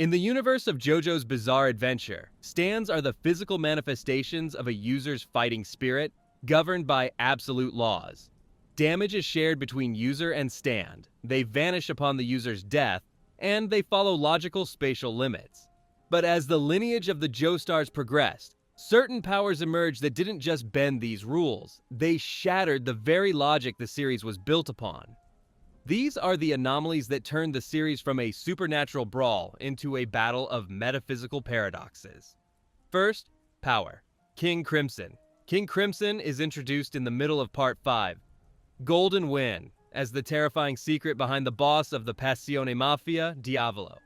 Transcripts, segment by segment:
In the universe of Jojo's bizarre adventure, stands are the physical manifestations of a user's fighting spirit, governed by absolute laws. Damage is shared between user and stand, they vanish upon the user's death, and they follow logical spatial limits. But as the lineage of the Joestars progressed, certain powers emerged that didn't just bend these rules, they shattered the very logic the series was built upon. These are the anomalies that turned the series from a supernatural brawl into a battle of metaphysical paradoxes. First, power. King Crimson. King Crimson is introduced in the middle of Part 5. Golden Wind, as the terrifying secret behind the boss of the Passione Mafia, Diavolo.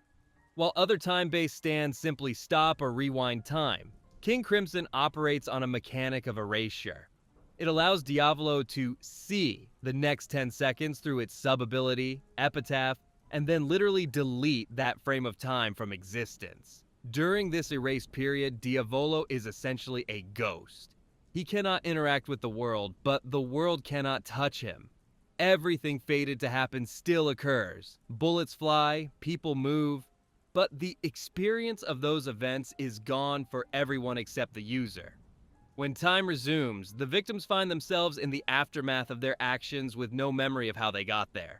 While other time-based stands simply stop or rewind time, King Crimson operates on a mechanic of erasure. It allows Diavolo to see the next 10 seconds through its sub-ability, epitaph, and then literally delete that frame of time from existence. During this erased period, Diavolo is essentially a ghost. He cannot interact with the world, but the world cannot touch him. Everything fated to happen still occurs. Bullets fly, people move, but the experience of those events is gone for everyone except the user. When time resumes, the victims find themselves in the aftermath of their actions with no memory of how they got there.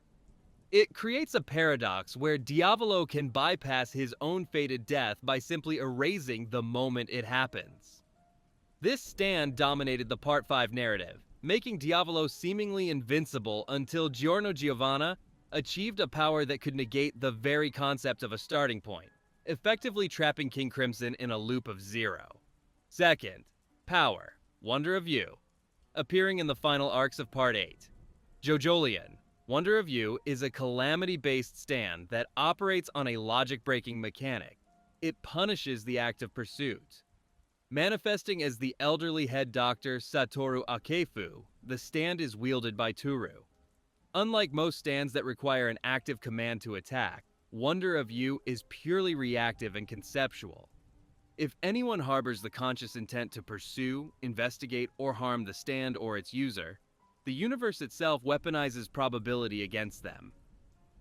It creates a paradox where Diavolo can bypass his own fated death by simply erasing the moment it happens. This stand dominated the Part 5 narrative, making Diavolo seemingly invincible until Giorno Giovanna achieved a power that could negate the very concept of a starting point, effectively trapping King Crimson in a loop of zero. Second, power, Wonder of You, appearing in the final arcs of Part 8. Jojolian, Wonder of You is a calamity-based stand that operates on a logic-breaking mechanic. It punishes the act of pursuit. Manifesting as the elderly head doctor Satoru Akefu, the stand is wielded by Turu. Unlike most stands that require an active command to attack, Wonder of You is purely reactive and conceptual. If anyone harbors the conscious intent to pursue, investigate, or harm the stand or its user, the universe itself weaponizes probability against them.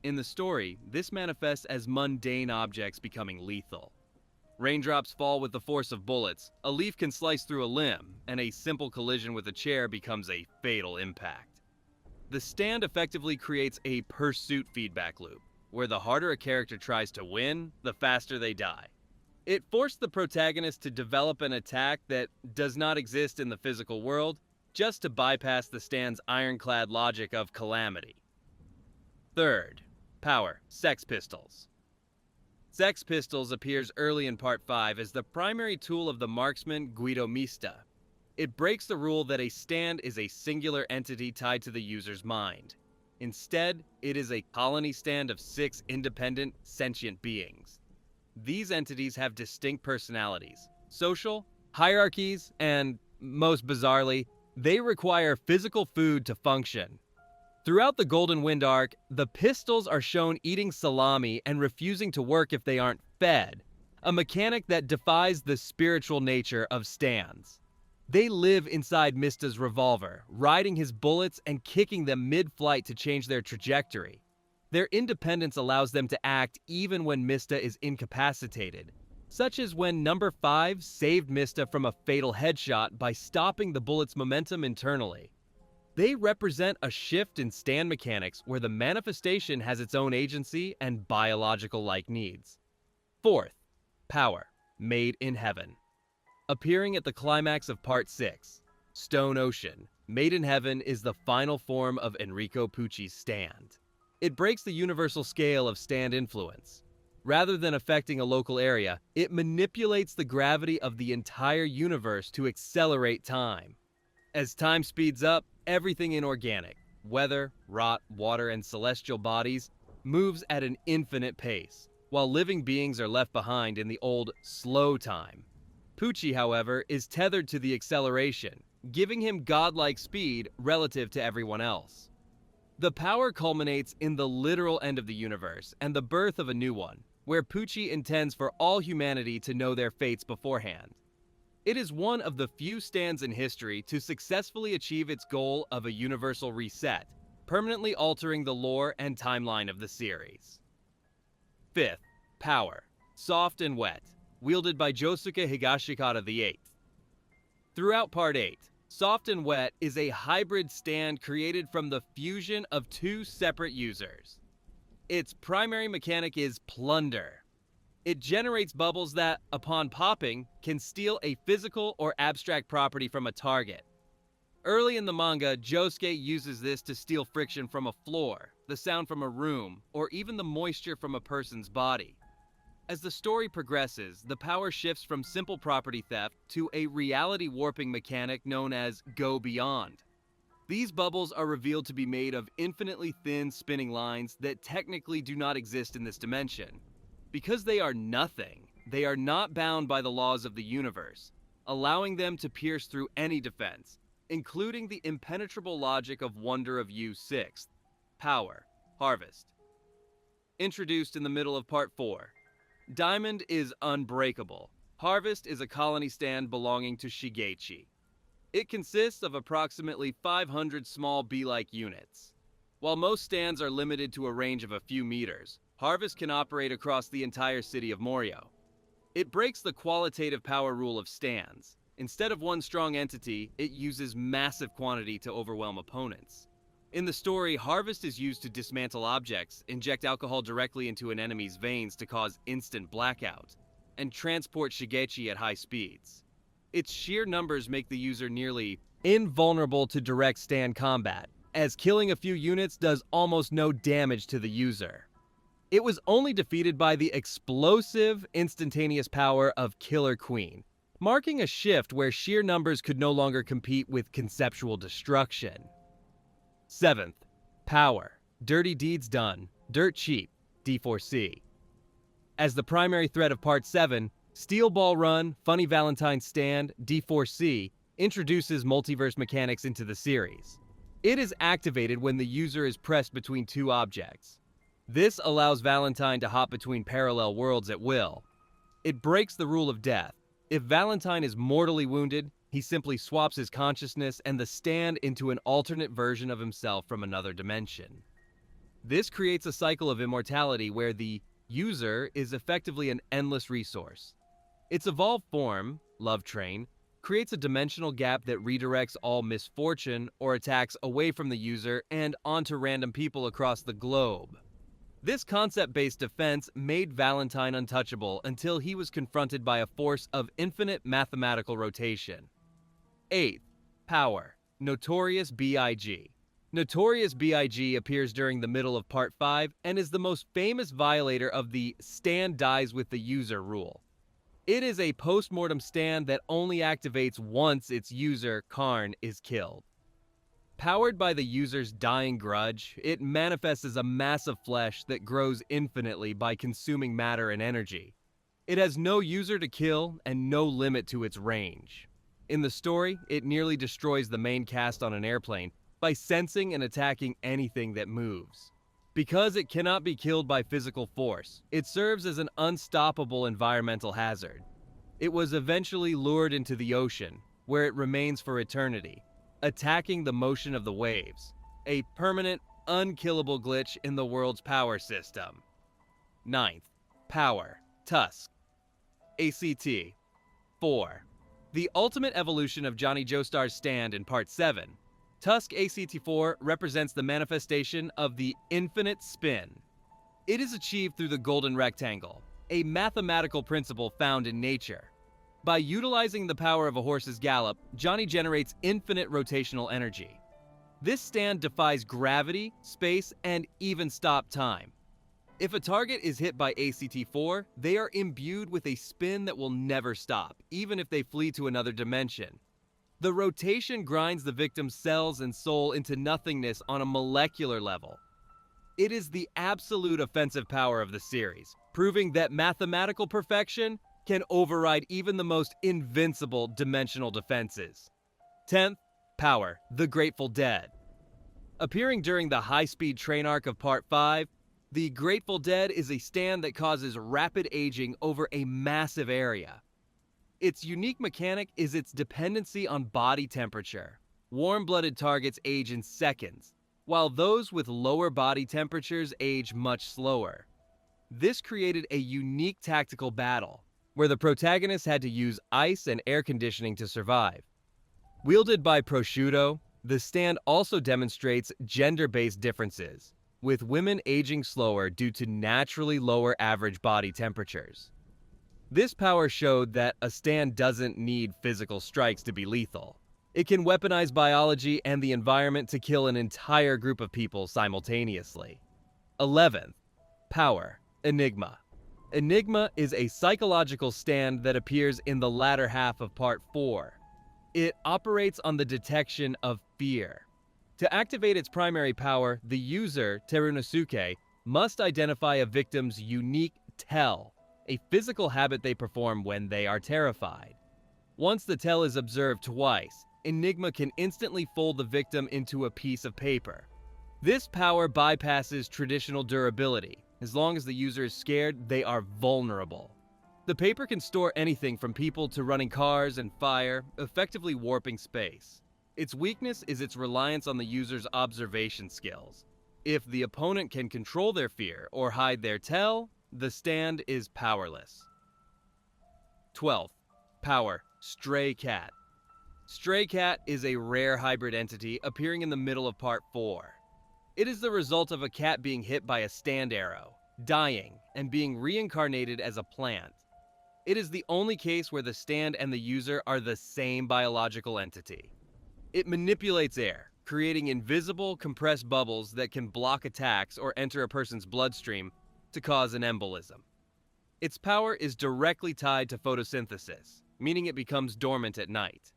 In the story, this manifests as mundane objects becoming lethal. Raindrops fall with the force of bullets, a leaf can slice through a limb, and a simple collision with a chair becomes a fatal impact. The stand effectively creates a pursuit feedback loop, where the harder a character tries to win, the faster they die. It forced the protagonist to develop an attack that does not exist in the physical world, just to bypass the stand's ironclad logic of calamity. Third, power, Sex Pistols. Sex Pistols appears early in Part 5 as the primary tool of the marksman Guido Mista. It breaks the rule that a stand is a singular entity tied to the user's mind. Instead, it is a colony stand of 6 independent, sentient beings. These entities have distinct personalities, social, hierarchies, and, most bizarrely, they require physical food to function. Throughout the Golden Wind arc, the pistols are shown eating salami and refusing to work if they aren't fed, a mechanic that defies the spiritual nature of stands. They live inside Mista's revolver, riding his bullets and kicking them mid-flight to change their trajectory. Their independence allows them to act even when Mista is incapacitated, such as when Number 5 saved Mista from a fatal headshot by stopping the bullet's momentum internally. They represent a shift in stand mechanics where the manifestation has its own agency and biological-like needs. Fourth, power, Made in Heaven. Appearing at the climax of Part 6, Stone Ocean, Made in Heaven is the final form of Enrico Pucci's stand. It breaks the universal scale of stand influence. Rather than affecting a local area, it manipulates the gravity of the entire universe to accelerate time. As time speeds up, everything inorganic, weather, rot, water, and celestial bodies, moves at an infinite pace, while living beings are left behind in the old, slow time. Pucci, however, is tethered to the acceleration, giving him godlike speed relative to everyone else. The power culminates in the literal end of the universe and the birth of a new one, where Pucci intends for all humanity to know their fates beforehand. It is one of the few stands in history to successfully achieve its goal of a universal reset, permanently altering the lore and timeline of the series. Fifth, power, Soft and Wet, wielded by Josuke Higashikata VIII. Throughout Part 8, Soft and Wet is a hybrid stand created from the fusion of two separate users. Its primary mechanic is Plunder. It generates bubbles that, upon popping, can steal a physical or abstract property from a target. Early in the manga, Josuke uses this to steal friction from a floor, the sound from a room, or even the moisture from a person's body. As the story progresses, the power shifts from simple property theft to a reality warping mechanic known as Go Beyond. These bubbles are revealed to be made of infinitely thin spinning lines that technically do not exist in this dimension. Because they are nothing, they are not bound by the laws of the universe, allowing them to pierce through any defense, including the impenetrable logic of Wonder of You Sixth, Power, Harvest. Introduced in the middle of Part 4, Diamond is unbreakable. Harvest is a colony stand belonging to Shigechi. It consists of approximately 500 small bee-like units. While most stands are limited to a range of a few meters, Harvest can operate across the entire city of Morio. It breaks the qualitative power rule of stands. Instead of one strong entity, it uses massive quantity to overwhelm opponents. In the story, Harvest is used to dismantle objects, inject alcohol directly into an enemy's veins to cause instant blackout, and transport Shigechi at high speeds. Its sheer numbers make the user nearly invulnerable to direct stand combat, as killing a few units does almost no damage to the user. It was only defeated by the explosive, instantaneous power of Killer Queen, marking a shift where sheer numbers could no longer compete with conceptual destruction. 7th, Power, Dirty Deeds Done, Dirt Cheap, D4C. As the primary threat of Part 7, Steel Ball Run, Funny Valentine Stand, D4C introduces multiverse mechanics into the series. It is activated when the user is pressed between two objects. This allows Valentine to hop between parallel worlds at will. It breaks the rule of death. If Valentine is mortally wounded, he simply swaps his consciousness and the stand into an alternate version of himself from another dimension. This creates a cycle of immortality where the user is effectively an endless resource. Its evolved form, Love Train, creates a dimensional gap that redirects all misfortune or attacks away from the user and onto random people across the globe. This concept-based defense made Valentine untouchable until he was confronted by a force of infinite mathematical rotation. 8th, Power, Notorious B.I.G. Notorious B.I.G. appears during the middle of Part 5 and is the most famous violator of the stand dies with the user rule. It is a post-mortem stand that only activates once its user, Karn, is killed. Powered by the user's dying grudge, it manifests as a mass of flesh that grows infinitely by consuming matter and energy. It has no user to kill and no limit to its range. In the story, it nearly destroys the main cast on an airplane by sensing and attacking anything that moves. Because it cannot be killed by physical force, it serves as an unstoppable environmental hazard. It was eventually lured into the ocean, where it remains for eternity, attacking the motion of the waves, a permanent, unkillable glitch in the world's power system. 9th, Power, Tusk ACT. 4. The ultimate evolution of Johnny Joestar's stand in Part 7, Tusk ACT4 represents the manifestation of the infinite spin. It is achieved through the golden rectangle, a mathematical principle found in nature. By utilizing the power of a horse's gallop, Johnny generates infinite rotational energy. This stand defies gravity, space, and even stop time. If a target is hit by ACT4, they are imbued with a spin that will never stop, even if they flee to another dimension. The rotation grinds the victim's cells and soul into nothingness on a molecular level. It is the absolute offensive power of the series, proving that mathematical perfection can override even the most invincible dimensional defenses. 10th, Power, the Grateful Dead. Appearing during the high-speed train arc of Part 5, the Grateful Dead is a stand that causes rapid aging over a massive area. Its unique mechanic is its dependency on body temperature. Warm-blooded targets age in seconds, while those with lower body temperatures age much slower. This created a unique tactical battle, where the protagonist had to use ice and air conditioning to survive. Wielded by Prosciutto, the stand also demonstrates gender-based differences, with women aging slower due to naturally lower average body temperatures. This power showed that a stand doesn't need physical strikes to be lethal. It can weaponize biology and the environment to kill an entire group of people simultaneously. 11th. Power. Enigma. Enigma is a psychological stand that appears in the latter half of Part 4. It operates on the detection of fear. To activate its primary power, the user, Terunosuke, must identify a victim's unique tell, a physical habit they perform when they are terrified. Once the tell is observed twice, Enigma can instantly fold the victim into a piece of paper. This power bypasses traditional durability. As long as the user is scared, they are vulnerable. The paper can store anything from people to running cars and fire, effectively warping space. Its weakness is its reliance on the user's observation skills. If the opponent can control their fear or hide their tell, the stand is powerless. 12th. Power. Stray Cat. Stray Cat is a rare hybrid entity appearing in the middle of Part 4. It is the result of a cat being hit by a stand arrow, dying, and being reincarnated as a plant. It is the only case where the stand and the user are the same biological entity. It manipulates air, creating invisible, compressed bubbles that can block attacks or enter a person's bloodstream to cause an embolism. Its power is directly tied to photosynthesis, meaning it becomes dormant at night.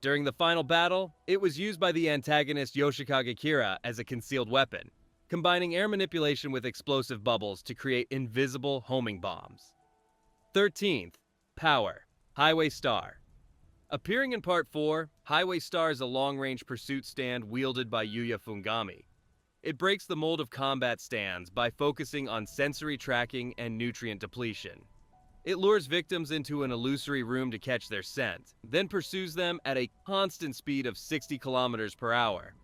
During the final battle, it was used by the antagonist Yoshikage Kira as a concealed weapon, combining air manipulation with explosive bubbles to create invisible homing bombs. 13th. Power. Highway Star. Appearing in Part 4, Highway Star is a long-range pursuit stand wielded by Yuya Fungami. It breaks the mold of combat stands by focusing on sensory tracking and nutrient depletion. It lures victims into an illusory room to catch their scent, then pursues them at a constant speed of 60 kilometers per hour.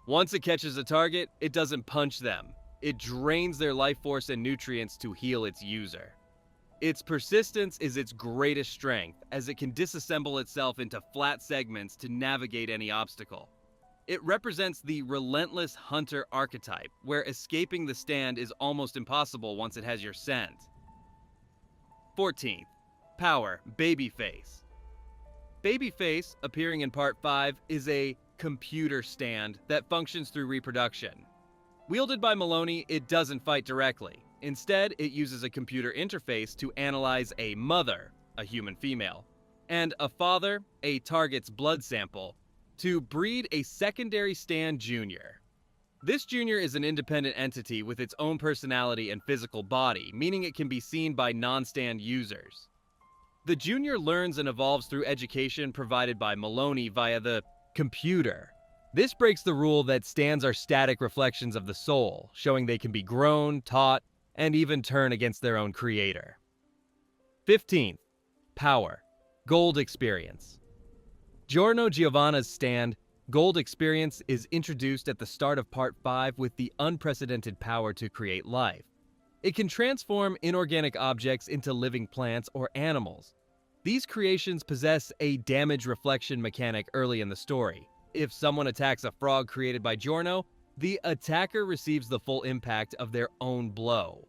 Once it catches a target, it doesn't punch them. It drains their life force and nutrients to heal its user. Its persistence is its greatest strength, as it can disassemble itself into flat segments to navigate any obstacle. It represents the relentless hunter archetype, where escaping the stand is almost impossible once it has your scent. 14th. Power. Babyface. Babyface, appearing in Part 5, is a computer stand that functions through reproduction. Wielded by Maloney, it doesn't fight directly. Instead, it uses a computer interface to analyze a mother, a human female, and a father, a target's blood sample, to breed a secondary stand junior. This junior is an independent entity with its own personality and physical body, meaning it can be seen by non-stand users. The junior learns and evolves through education provided by Maloney via the computer. This breaks the rule that stands are static reflections of the soul, showing they can be grown, taught, and even turn against their own creator. 15th. Power. Gold Experience. Giorno Giovanna's stand, Gold Experience, is introduced at the start of Part 5 with the unprecedented power to create life. It can transform inorganic objects into living plants or animals. These creations possess a damage reflection mechanic early in the story. If someone attacks a frog created by Giorno, the attacker receives the full impact of their own blow.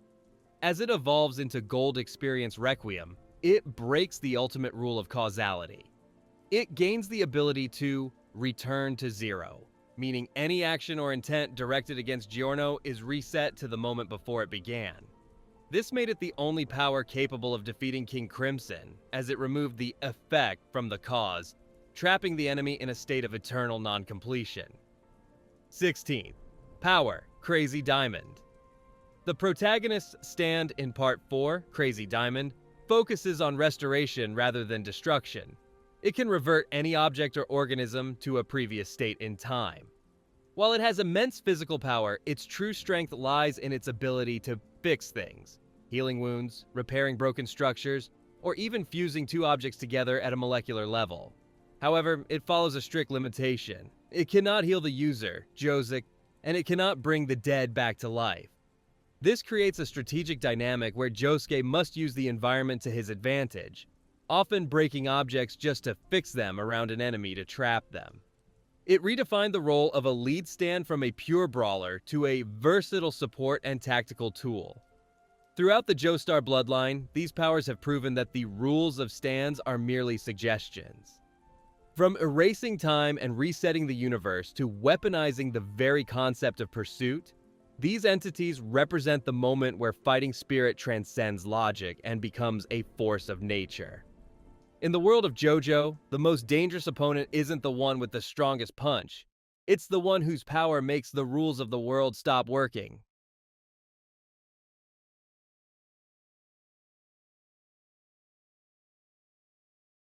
As it evolves into Gold Experience Requiem, it breaks the ultimate rule of causality. It gains the ability to return to zero, meaning any action or intent directed against Giorno is reset to the moment before it began. This made it the only power capable of defeating King Crimson, as it removed the effect from the cause, trapping the enemy in a state of eternal non-completion. 16th. Power. Crazy Diamond. The protagonist's stand in Part 4, Crazy Diamond, focuses on restoration rather than destruction. It can revert any object or organism to a previous state in time. While it has immense physical power, its true strength lies in its ability to fix things, healing wounds, repairing broken structures, or even fusing two objects together at a molecular level. However, it follows a strict limitation. It cannot heal the user, Joseph, and it cannot bring the dead back to life. This creates a strategic dynamic where Josuke must use the environment to his advantage, often breaking objects just to fix them around an enemy to trap them. It redefined the role of a lead stand from a pure brawler to a versatile support and tactical tool. Throughout the Joestar bloodline, these powers have proven that the rules of stands are merely suggestions. From erasing time and resetting the universe to weaponizing the very concept of pursuit, these entities represent the moment where fighting spirit transcends logic and becomes a force of nature. In the world of Jojo, the most dangerous opponent isn't the one with the strongest punch. It's the one whose power makes the rules of the world stop working,